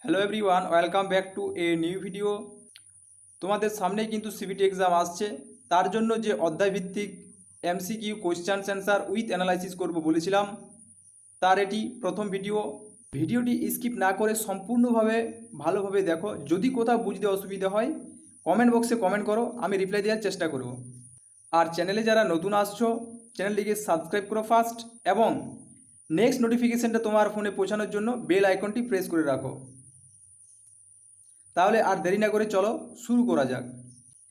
Hello everyone, welcome back to a new video. তোমাদের সামনেই কিন্তু সিবিটি এক্সাম আসছে। তার জন্য যে অধ্যায়ভিত্তিক MCQ question answer with analysis করব বলেছিলাম, তার এটি প্রথম ভিডিও। ভিডিওটি স্কিপ না করে সম্পূর্ণভাবে ভালোভাবে দেখো। যদি কোথাও বুঝতে অসুবিধা হয় কমেন্ট বক্সে কমেন্ট করো, আমি রিপ্লাই দেওয়ার চেষ্টা করব। আর চ্যানেলে যারা নতুন আসছো চ্যানেলটিকে সাবস্ক্রাইব করো ফার্স্ট, এবং নেক্সট নোটিফিকেশানটা তোমার ফোনে পৌঁছানোর জন্য বেল আইকনটি প্রেস করে রাখো। তাহলে আর দেরি না করে চলো শুরু করা যাক।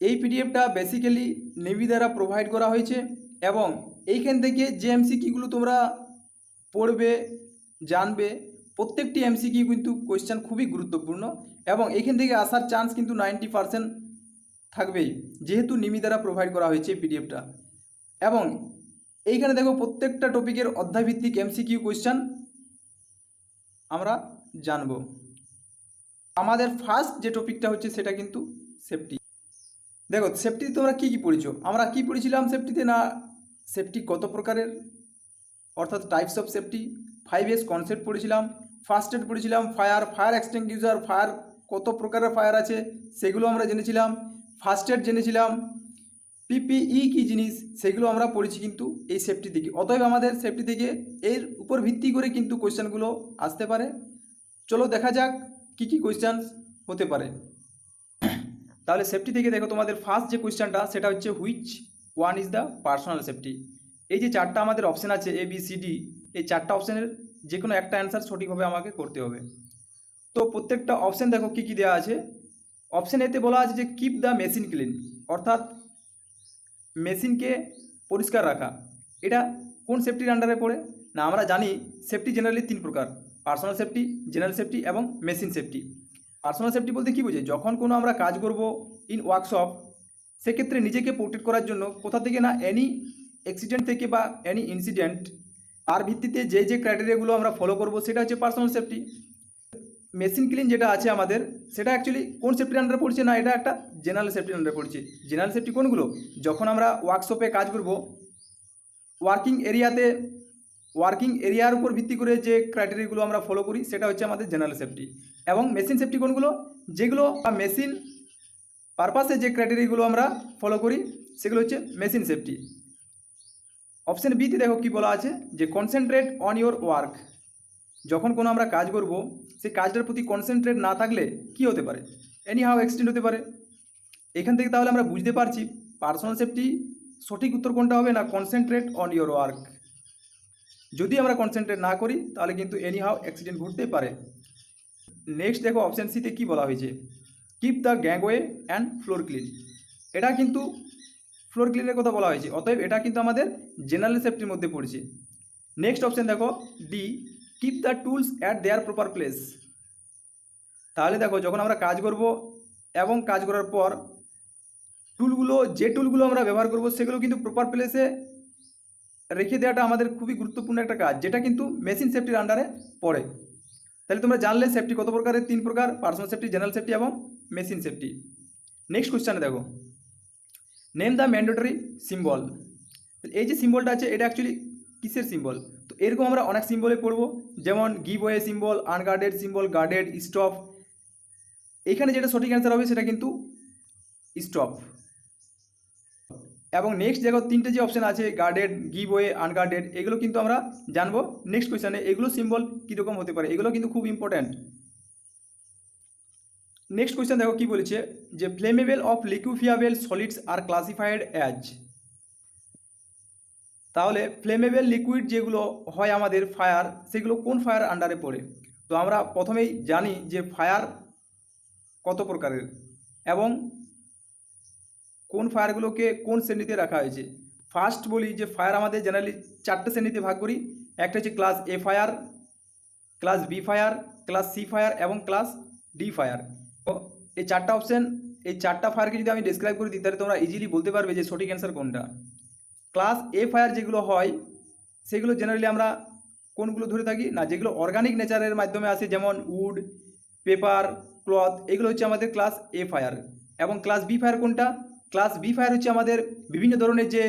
এই পিডিএফটা বেসিক্যালি নেভি দ্বারা প্রোভাইড করা হয়েছে, এবং এইখান থেকে যে এমসিকিউগুলো তোমরা পড়বে জানবে, প্রত্যেকটি এমসিকিউ কিন্তু কোয়েশ্চেন খুবই গুরুত্বপূর্ণ, এবং এইখান থেকে আসার চান্স কিন্তু 90% থাকবেই, যেহেতু নেভি দ্বারা প্রোভাইড করা হয়েছে এই পিডিএফটা। এবং এইখানে দেখো প্রত্যেকটা টপিকের অধ্যায়ভিত্তিক এমসিকিউ কোয়েশ্চেন আমরা জানব। আমাদের ফার্স্ট যে টপিকটা হচ্ছে সেটা কিন্তু সেফটি। দেখো সেফটিতে তোমরা কী কী পড়েছো, আমরা কি পড়েছিলাম সেফটিতে না, সেফটি কত প্রকারের, অর্থাৎ types of safety, 5S concept পড়েছিলাম, ফার্স্ট এড পড়েছিলাম, ফায়ার এক্সটিংগুইশার, ফায়ার কত প্রকারের ফায়ার আছে সেগুলো আমরা জেনেছিলাম, ফার্স্ট এড জেনেছিলাম, পিপিই কী জিনিস সেগুলো আমরা পড়েছি কিন্তু এই সেফটি থেকে। অতএব আমাদের সেফটি থেকে এর উপর ভিত্তি করে কিন্তু কোয়েশ্চেনগুলো আসতে পারে। চলো দেখা যাক কী কী কোয়েশ্চেন হতে পারে। তাহলে সেফটি থেকে দেখো তোমাদের ফার্স্ট যে কোয়েশ্চেনটা সেটা হচ্ছে which one is the personal safety. এই যে চারটা আমাদের অপশান আছে ABCD, এই চারটা অপশানের যে কোনো একটা অ্যান্সার সঠিকভাবে আমাকে করতে হবে। তো প্রত্যেকটা অপশান দেখো কী কী দেওয়া আছে। অপশান এতে বলা আছে যে কিপ দ্য মেশিন ক্লিন, অর্থাৎ মেশিনকে পরিষ্কার রাখা। এটা কোন সেফটির আন্ডারে পড়ে না, আমরা জানি সেফটি জেনারেলি তিন প্রকার: পার্সোনাল সেফটি, জেনারেল সেফটি এবং মেশিন সেফটি। পার্সোনাল সেফটি বলতে কী বোঝে, যখন কোনো আমরা কাজ করব ইন ওয়ার্কশপ, সেক্ষেত্রে নিজেকে প্রোটেক্ট করার জন্য কোথা থেকে না এনি অ্যাক্সিডেন্ট থেকে বা এনি ইনসিডেন্ট, তার ভিত্তিতে যে যে ক্রাইটেরিয়াগুলো আমরা ফলো করব সেটা হচ্ছে পার্সোনাল সেফটি। মেশিন ক্লিন যেটা আছে আমাদের, সেটা অ্যাকচুয়ালি কোন সেফটির আন্ডারে পড়ছে না, এটা একটা জেনারেল সেফটির আন্ডারে পড়ছে। জেনারেল সেফটি কোনগুলো, যখন আমরা ওয়ার্কশপে কাজ করব, ওয়ার্কিং এরিয়ার উপর ভিত্তি করে যে ক্রাইটেরিয়াগুলো আমরা ফলো করি সেটা হচ্ছে আমাদের জেনারেল সেফটি। এবং মেশিন সেফটি কোনগুলো, যেগুলো মেশিন পারপাসে যে ক্রাইটেরিয়াগুলো আমরা ফলো করি সেগুলো হচ্ছে মেশিন সেফটি। অপশান বিতে দেখো কি বলা আছে যে কনসেন্ট্রেট অন ইওর ওয়ার্ক। যখন কোনো আমরা কাজ করব সেই কাজটার প্রতি কনসেন্ট্রেট না থাকলে কি হতে পারে, এনি হাউ অ্যাক্সিডেন্ট হতে পারে। এখান থেকে তাহলে আমরা বুঝতে পারছি পার্সোনাল সেফটি সঠিক উত্তর কোনটা হবে না, কনসেন্ট্রেট অন ইওর ওয়ার্ক। যদি আমরা কনসেন্ট্রেট না করি তাহলে কিন্তু এনি হাউ অ্যাক্সিডেন্ট ঘটতে পারে। নেক্সট দেখো অপশান সিতে কী বলা হয়েছে, keep the gangway and floor clean. এটা কিন্তু ফ্লোর ক্লিনের কথা বলা হয়েছে, অতএব এটা কিন্তু আমাদের জেনারেল সেফটির মধ্যে পড়ছে। নেক্সট অপশান দেখো D, keep the tools at their proper place. তাহলে দেখো যখন আমরা কাজ করব এবং কাজ করার পর যে টুলগুলো আমরা ব্যবহার করব সেগুলো কিন্তু প্রপার প্লেসে রেখে দেওয়াটা আমাদের খুবই গুরুত্বপূর্ণ একটা কাজ, যেটা কিন্তু মেশিন সেফটির আন্ডারে পড়ে। তাহলে তোমরা জানলে সেফটি কত প্রকারের, তিন প্রকার: পার্সোনাল সেফটি, জেনারেল সেফটি এবং মেশিন সেফটি। নেক্সট কোয়েশ্চেনে দেখো নেম দ্য ম্যান্ডেটরি সিম্বল। এই যে সিম্বলটা আছে এটা অ্যাকচুয়ালি কিসের সিম্বল, তো এরকম আমরা অনেক সিম্বলে পড়বো, যেমন give way symbol, unguarded symbol, guarded, stop. এইখানে যেটা সঠিক অ্যান্সার হবে সেটা কিন্তু স্টপ। এবং নেক্সট দেখো তিনটে যে অপশান আছে গার্ডেড, গিভ ওয়ে, আনগার্ডেড, এগুলো কিন্তু আমরা জানবো নেক্সট কোয়েশ্চেনে এগুলো সিম্বল কীরকম হতে পারে, এগুলো কিন্তু খুব ইম্পর্ট্যান্ট। নেক্সট কোয়েশ্চেন দেখো কি বলেছে যে flammable of liquefiable solids are classified as. তাহলে ফ্লেমেবল লিকুইড যেগুলো হয় আমাদের ফায়ার, সেগুলো কোন ফায়ার আন্ডারে পড়ে। তো আমরা প্রথমেই জানি যে ফায়ার কত প্রকারের এবং কোন ফায়ারগুলোকে কোন শ্রেণীতে রাখা হয়েছে। ফার্স্ট বলি যে ফায়ার আমাদের জেনারেলি চারটে শ্রেণীতে ভাগ করি, একটা হচ্ছে class A fire, class B fire, class C fire এবং ক্লাস ডি ফায়ার। তো এই চারটা অপশান, এই চারটা ফায়ারকে যদি আমি ডিসক্রাইব করে দিই তাহলে তোমরা ইজিলি বলতে পারবে যে সঠিক অ্যান্সার কোনটা। ক্লাস এ ফায়ার যেগুলো হয় সেগুলো জেনারেলি আমরা কোনগুলো ধরে থাকি না, যেগুলো অর্গানিক নেচারের মাধ্যমে আসে, যেমন উড, পেপার, ক্লথ, এগুলো হচ্ছে আমাদের ক্লাস এ ফায়ার। এবং ক্লাস বি ফায়ার কোনটা, ক্লাস বি ফায়ার হচ্ছে আমাদের বিভিন্ন ধরনের যে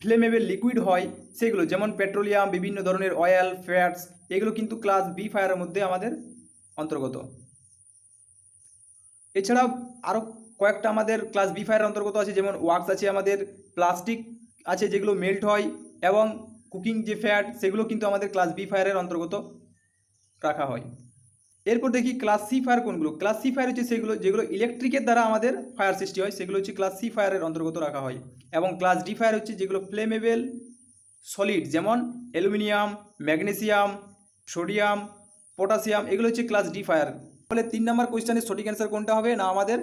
ফ্লেমেবল লিকুইড হয় সেগুলো, যেমন পেট্রোলিয়াম, বিভিন্ন ধরনের অয়েল, ফ্যাটস, এগুলো কিন্তু ক্লাস বি ফায়ারের মধ্যে আমাদের অন্তর্গত। এছাড়াও আরও কয়েকটা আমাদের ক্লাস বি ফায়ারের অন্তর্গত আছে, যেমন ওয়াক্স আছে, আমাদের প্লাস্টিক আছে যেগুলো মেল্ট হয়, এবং কুকিং যে ফ্যাট সেগুলো কিন্তু আমাদের ক্লাস বি ফায়ারের অন্তর্গত রাখা হয়। এরপর দেখি ক্লাস সি ফায়ার কোনগুলো। ক্লাস সি ফায়ার হচ্ছে সেগুলো যেগুলো ইলেকট্রিকের দ্বারা আমাদের ফায়ার সৃষ্টি হয়, সেগুলো হচ্ছে ক্লাস সি ফায়ারের অন্তর্গত রাখা হয়। এবং ক্লাস ডি ফায়ার হচ্ছে যেগুলো ফ্লেমেবল সলিড, যেমন অ্যালুমিনিয়াম, ম্যাগনেসিয়াম, সোডিয়াম, পটাশিয়াম, এগুলো হচ্ছে ক্লাস ডি ফায়ার। তাহলে 3 নম্বর কোয়েশ্চেনের সঠিক অ্যান্সার কোনটা হবে না, আমাদের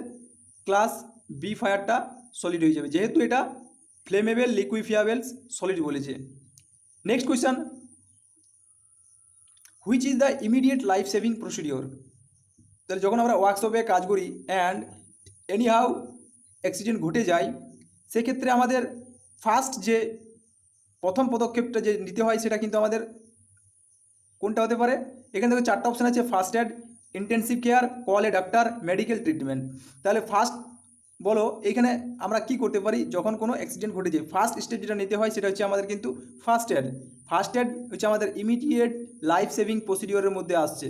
ক্লাস বি ফায়ারটা সলিড হয়ে যাবে, যেহেতু এটা ফ্লেমেবল লিকুইফিয়াবেলস সলিড বলেছে। Next question, which is the immediate life saving procedure. তাহলে যখন আমরা ওয়ার্কশপে কাজ করি অ্যান্ড এনি হাউ অ্যাক্সিডেন্ট ঘটে যায়, সেক্ষেত্রে আমাদের ফার্স্ট যে প্রথম পদক্ষেপটা যে নিতে হয় সেটা কিন্তু আমাদের কোনটা হতে পারে। এখানে দেখো 4টা অপশান আছে, first aid, intensive care, call a doctor, medical treatment. তাহলে ফার্স্ট বলো এখানে আমরা কি করতে পারি যখন কোনো অ্যাক্সিডেন্ট ঘটে যায়। ফার্স্ট স্টেপ যেটা নিতে হয় সেটা হচ্ছে আমাদের কিন্তু ফার্স্ট এড। ফার্স্ট এড হচ্ছে আমাদের ইমিডিয়েট লাইফ সেভিং প্রসিডিওরের মধ্যে আসছে।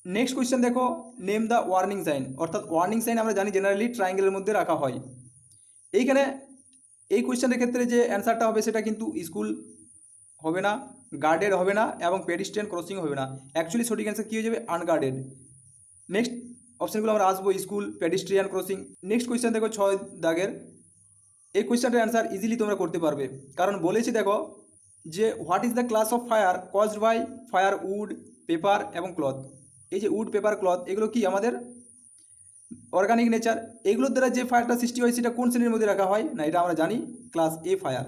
নেক্সট কোয়েশ্চেন দেখো, নেম দ্য ওয়ার্নিং সাইন। অর্থাৎ ওয়ার্নিং সাইন আমরা জানি জেনারেলি ট্রায়াঙ্গেলের মধ্যে রাখা হয়। এইখানে এই কোয়েশ্চেনের ক্ষেত্রে যে অ্যান্সারটা হবে সেটা কিন্তু স্কুল হবে না, গার্ডেড হবে না, এবং পেডিস্ট্রিয়ান ক্রসিং হবে না। অ্যাকচুয়ালি সঠিক অ্যান্সার কী হয়ে যাবে, আনগার্ডেড। নেক্সট অপশানগুলো আমরা আসবো, school, pedestrian crossing. Next question দেখো 6 দাগের, এই কোয়েশ্চেনটার অ্যান্সার ইজিলি তোমরা করতে পারবে, কারণ বলেছি দেখো যে what is the class of fire caused by fire wood, paper এবং ক্লথ। এই যে উড, পেপার, ক্লথ এগুলো কি আমাদের অর্গানিক নেচার, এগুলোর দ্বারা যে ফায়ারটা সৃষ্টি হয় সেটা কোন শ্রেণীর মধ্যে রাখা হয় না, এটা আমরা জানি class A fire.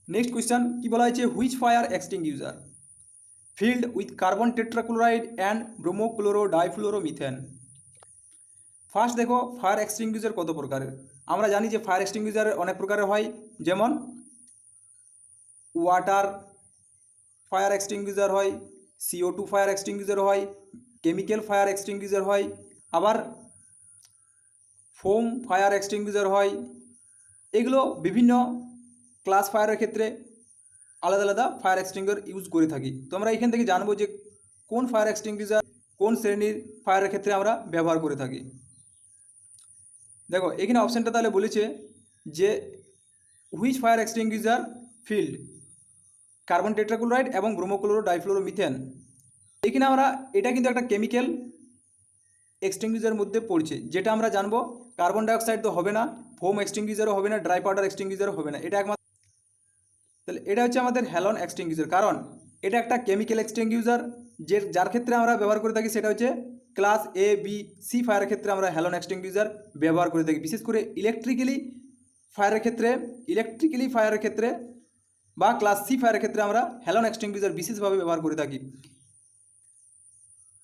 Next question কি বলা হয়েছে, which fire extinguisher filled with carbon tetrachloride and bromochlorodifluoromethane. First দেখো ফায়ার এক্সটিংগুইশার কত প্রকারের। আমরা জানি যে ফায়ার এক্সটিংগুইশার অনেক প্রকারের হয়, যেমন ওয়াটার ফায়ার এক্সটিংগুইশার হয়, CO2 ফায়ার এক্সটিংগুইশার হয়, কেমিক্যাল ফায়ার এক্সটিংগুইশার হয়, আবার ফোম ফায়ার এক্সটিংগুইশার হয়। এগুলো বিভিন্ন ক্লাস ফায়ারের ক্ষেত্রে আলাদা আলাদা ফায়ার এক্সটিংগুইশার ইউজ করে থাকি। তো আমরা এখান থেকে জানবো যে কোন ফায়ার এক্সটিংগুইশার কোন শ্রেণীর ফায়ারের ক্ষেত্রে আমরা ব্যবহার করে থাকি। দেখো এখানে অপশানটা তাহলে বলেছে যে which fire extinguisher field carbon tetrachloride এবং ব্রোমোক্লোরো ডাইফ্লোরোমিথেন। এখানে আমরা এটা কিন্তু একটা কেমিক্যাল এক্সটিংগুইশারের মধ্যে পড়ছে, যেটা আমরা জানবো কার্বন ডাইঅক্সাইড তো হবে না, ফোম এক্সটিংগুইশারও হবে না, ড্রাই পাউডার এক্সটিংগুইশারও হবে না, এটা একমাত্র। তাহলে এটা হচ্ছে আমাদের হ্যালন এক্সটিংগুইশার, কারণ এটা একটা কেমিক্যাল এক্সটিংগুইশার, যার ক্ষেত্রে আমরা ব্যবহার করে থাকি সেটা হচ্ছে ক্লাস এ, বি, সি ফায়ারের ক্ষেত্রে আমরা হ্যালন এক্সটিংগুইশার ব্যবহার করে থাকি, বিশেষ করে ইলেকট্রিক্যালি ফায়ারের ক্ষেত্রে বা ক্লাস সি ফায়ারের ক্ষেত্রে আমরা হ্যালন এক্সটিংগুইশার বিশেষভাবে ব্যবহার করে থাকি।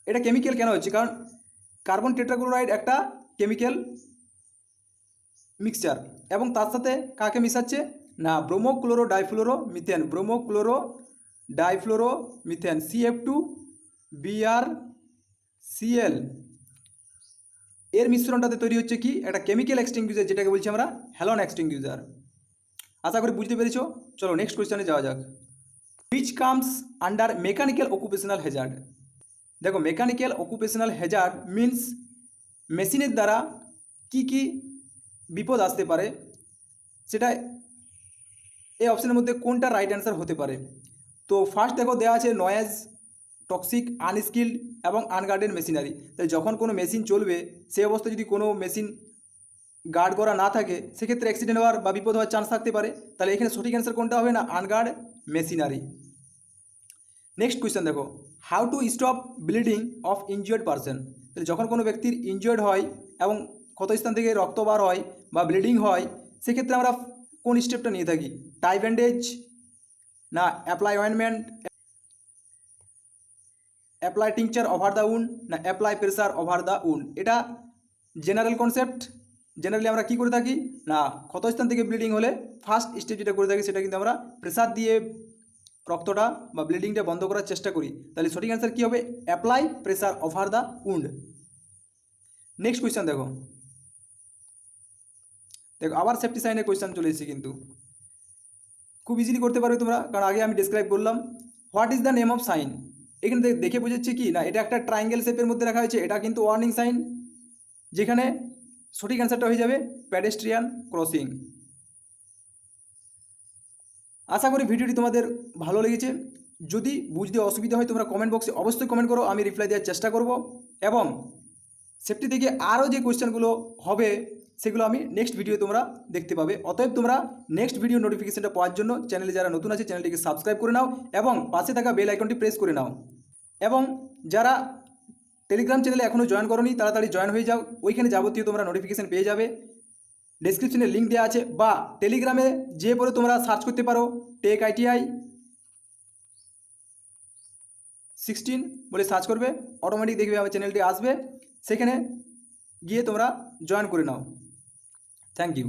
এটা কেমিক্যাল কেন হচ্ছে, কারণ কার্বন টেট্রাক্লোরাইড একটা কেমিক্যাল মিক্সচার, এবং তার সাথে কাকে মিশাচ্ছে না, ব্রোমোক্লোরো ডাইফ্লোরো মিথেন, ব্রোমোক্লোরো ডাইফ্লোরো মিথেন, CF2BrCl, এর মিশ্রণটাতে তৈরি হচ্ছে কি একটা কেমিক্যাল এক্সটিংগুইশার, যেটাকে বলছি আমরা হ্যালন এক্সটিংগুইশার। আশা করি বুঝতে পেরেছো। চলো নেক্সট কোয়েশ্চনে যাওয়া যাক। Which comes under mechanical occupational Hazard. দেখো মেকানিক্যাল অকুপেশনাল হ্যাজার্ড মিন্স মেশিনের দ্বারা কি কি বিপদ আসতে পারে, সেটা এই অপশনের মধ্যে কোনটা রাইট অ্যান্সার হতে পারে। তো ফার্স্ট দেখো দেওয়া আছে নয়েজ, টক্সিক, আনস্কিল্ড এবং আনগার্ডেড মেশিনারি। তাই যখন কোনো মেশিন চলবে সেই অবস্থায় যদি কোনো মেশিন গার্ড করা না থাকে, সেক্ষেত্রে অ্যাক্সিডেন্ট হওয়ার বা বিপদ হওয়ার চান্স থাকতে পারে। তাহলে এখানে সঠিক অ্যান্সার কোনটা হবে না, আনগার্ড মেশিনারি। নেক্সট কোয়েশ্চেন দেখো, how to stop bleeding of injured person. তাহলে যখন কোনো ব্যক্তির ইনজিওর্ড হয় এবং ক্ষতস্থান থেকে রক্ত বার হয় বা ব্লিডিং হয়, সেক্ষেত্রে আমরা কোন স্টেপটা নিয়ে থাকি, টাই ব্যান্ডেজ না apply ointment, apply tincture over the wound না apply pressure over the wound. এটা জেনারেল কনসেপ্ট। জেনারেলি আমরা কি করে থাকি না, ক্ষতস্থান থেকে ব্লিডিং হলে ফার্স্ট স্টেপ যেটা করে থাকি সেটা কিন্তু আমরা প্রেসার দিয়ে রক্তটা বা ব্লিডিংটা বন্ধ করার চেষ্টা করি। তাহলে সঠিক অ্যান্সার কী হবে, apply pressure over the wound. Next question দেখো আবার সেফটি সাইনের কোয়েশ্চেন চলে এসেছে, কিন্তু খুব ইজিলি করতে পারবে তোমরা, কারণ আগে আমি ডিসক্রাইব করলাম। What is the name of sign. এখানে দেখে বোঝাচ্ছে কি না, এটা একটা ট্রায়াঙ্গেল শেপের মধ্যে রাখা হয়েছে, এটা কিন্তু ওয়ার্নিং সাইন, যেখানে সঠিক অ্যান্সারটা হয়ে যাবে প্যাডেস্ট্রিয়ান ক্রসিং। আশা করি ভিডিওটি তোমাদের ভালো লেগেছে। যদি বুঝতে অসুবিধা হয় তোমরা কমেন্ট বক্সে অবশ্যই কমেন্ট করো, আমি রিপ্লাই দেওয়ার চেষ্টা করব। এবং সেফটি থেকে আরও যে কোয়েশ্চেনগুলো হবে সেগুলো আমি নেক্সট ভিডিও তোমরা দেখতে পাবে। অতএব তোমরা নেক্সট ভিডিও নোটিফিকেশনটা পাওয়ার জন্য চ্যানেলে যারা নতুন আছে চ্যানেলটিকে সাবস্ক্রাইব করে নাও এবং পাশে থাকা বেল আইকনটি প্রেস করে নাও। এবং যারা টেলিগ্রাম চ্যানেলে এখনও জয়েন করোনি তাড়াতাড়ি জয়েন হয়ে যাও, ওইখানে যাবতীয় তোমরা নোটিফিকেশন পেয়ে যাবে। ডেসক্রিপশনে লিঙ্ক দেওয়া আছে, বা টেলিগ্রামে যে পরে তোমরা সার্চ করতে পারো টেক ITI 16 বলে সার্চ করবে, অটোমেটিক দেখবে আমার চ্যানেলটি আসবে, সেখানে গিয়ে তোমরা জয়েন করে নাও। Thank you.